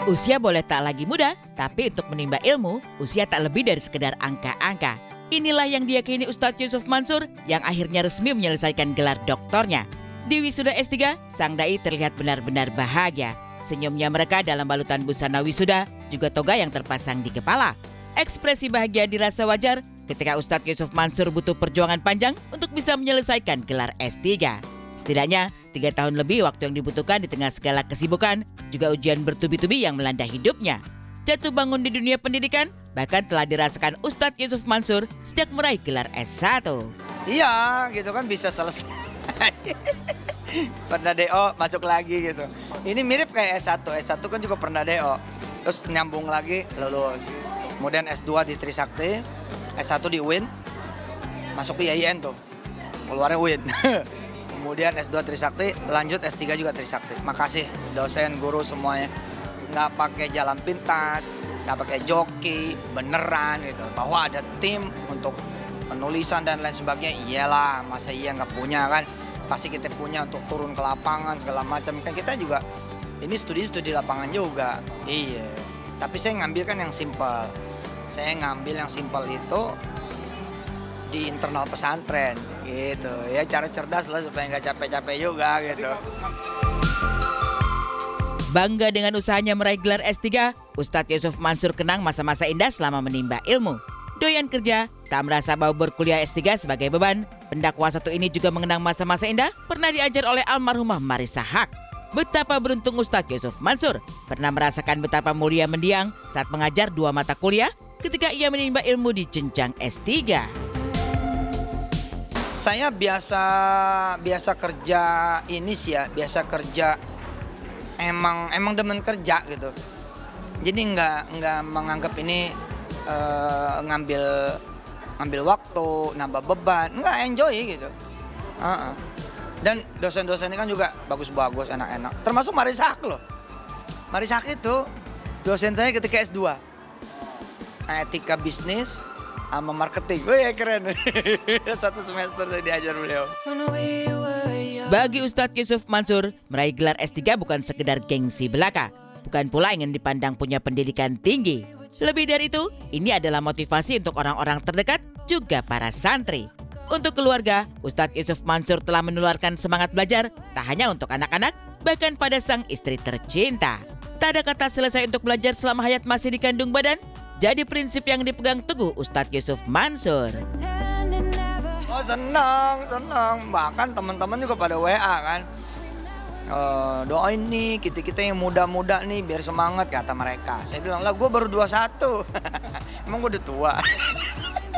Usia boleh tak lagi muda, tapi untuk menimba ilmu, usia tak lebih dari sekedar angka-angka. Inilah yang diyakini Ustadz Yusuf Mansur yang akhirnya resmi menyelesaikan gelar doktornya. Di wisuda S3, sang dai terlihat benar-benar bahagia. Senyumnya mereka dalam balutan busana wisuda, juga toga yang terpasang di kepala. Ekspresi bahagia dirasa wajar ketika Ustadz Yusuf Mansur butuh perjuangan panjang untuk bisa menyelesaikan gelar S3. Setidaknya 3 tahun lebih waktu yang dibutuhkan di tengah segala kesibukan, juga ujian bertubi-tubi yang melanda hidupnya. Jatuh bangun di dunia pendidikan bahkan telah dirasakan Ustadz Yusuf Mansur sejak meraih gelar S1. Iya, gitu kan bisa selesai. Pernah DO masuk lagi gitu. Ini mirip kayak S1. S1 kan juga pernah DO. Terus nyambung lagi lulus. Kemudian S2 di Trisakti, S1 di UIN, masuk di IAIN tuh. Keluarnya UIN. Kemudian S2 Trisakti, lanjut S3 juga Trisakti. Makasih dosen, guru semuanya. Nggak pakai jalan pintas, nggak pakai joki, beneran gitu. Bahwa ada tim untuk penulisan dan lain sebagainya. Iyalah, masa iya nggak punya kan? Pasti kita punya untuk turun ke lapangan segala macam. Kan kita juga, ini studi lapangan juga. Iya, tapi saya ngambil kan yang simpel. Saya ngambil yang simpel itu di internal pesantren gitu. Ya cara cerdas lah supaya nggak capek-capek juga gitu. Bangga dengan usahanya meraih gelar S3, Ustadz Yusuf Mansur kenang masa-masa indah selama menimba ilmu. Doyan kerja, tak merasa bahwa berkuliah S3 sebagai beban. Pendakwa satu ini juga mengenang masa-masa indah pernah diajar oleh almarhumah Marissa Haque. Betapa beruntung Ustadz Yusuf Mansur pernah merasakan betapa mulia mendiang saat mengajar 2 mata kuliah ketika ia menimba ilmu di jenjang S3. Saya biasa kerja ini sih ya, biasa kerja emang demen kerja gitu. Jadi nggak menganggap ini ngambil waktu, nambah beban, nggak enjoy gitu. Dan dosen-dosen ini kan juga bagus-bagus, enak-enak. Termasuk Marissa Haque loh. Marissa Haque itu dosen saya ketika S2. Etika bisnis sama marketing. Wih keren. 1 semester saya diajar beliau. Bagi Ustadz Yusuf Mansur, meraih gelar S3 bukan sekedar gengsi belaka. Bukan pula ingin dipandang punya pendidikan tinggi. Lebih dari itu, ini adalah motivasi untuk orang-orang terdekat, juga para santri. Untuk keluarga, Ustadz Yusuf Mansur telah menularkan semangat belajar, tak hanya untuk anak-anak, bahkan pada sang istri tercinta. Tak ada kata selesai untuk belajar selama hayat masih dikandung badan, jadi prinsip yang dipegang teguh Ustadz Yusuf Mansur. Oh senang. Bahkan teman-teman juga pada WA kan. Doain nih kita yang muda-muda nih biar semangat kata mereka. Saya bilang lah gue baru 21. Emang gue udah tua.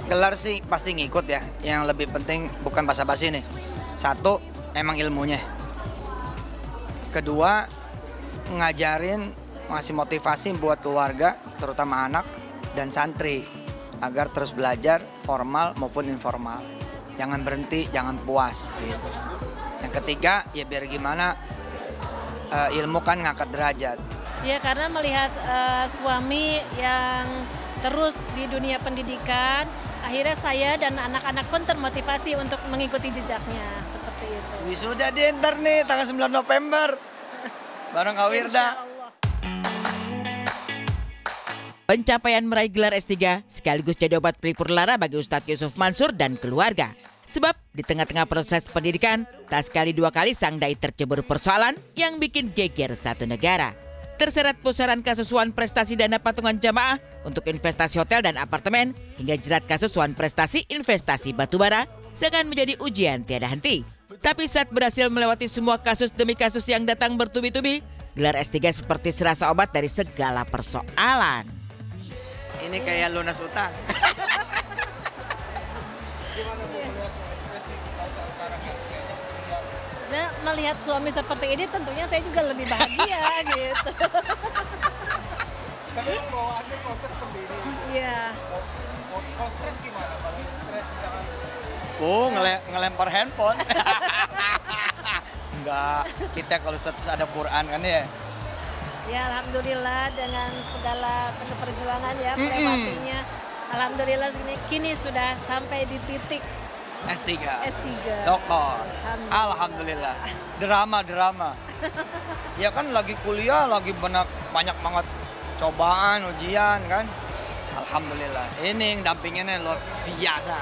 Gelar sih pasti ngikut ya. Yang lebih penting bukan basa-basi nih. 1, emang ilmunya. Kedua, ngajarin, ngasih motivasi buat keluarga, terutama anak dan santri. Agar terus belajar formal maupun informal. Jangan berhenti, jangan puas gitu. Yang ketiga, ya biar gimana ilmu kan ngangkat derajat. Ya karena melihat suami yang terus di dunia pendidikan, akhirnya saya dan anak-anak pun termotivasi untuk mengikuti jejaknya, seperti itu. Wisuda di ntar nih tanggal 9 November, bareng Kak Wirda. Pencapaian meraih gelar S3 sekaligus jadi obat pelipur lara bagi Ustadz Yusuf Mansur dan keluarga. Sebab di tengah-tengah proses pendidikan, tak sekali 2 kali sang dai tercebur persoalan yang bikin geger satu negara. Terseret pusaran kasus suap prestasi dana patungan jamaah untuk investasi hotel dan apartemen, hingga jerat kasus suap prestasi investasi batubara, seakan menjadi ujian tiada henti. Tapi saat berhasil melewati semua kasus demi kasus yang datang bertubi-tubi, gelar S3 seperti serasa obat dari segala persoalan. Ini kayak lunas utang. Nah, melihat suami seperti ini tentunya saya juga lebih bahagia gitu. Tapi bawaannya proses seperti ini. Iya. Kalau stres gimana? Kalau stres misalkan? Ngelempar handphone. Enggak, kita kalau status ada Quran kan ya. Ya alhamdulillah dengan segala perjuangan ya melewatinya. Alhamdulillah kini sudah sampai di titik S3. Doktor. Alhamdulillah. Drama. Ya kan lagi kuliah, lagi banyak banget cobaan, ujian kan. Alhamdulillah, ini yang dampingannya luar biasa.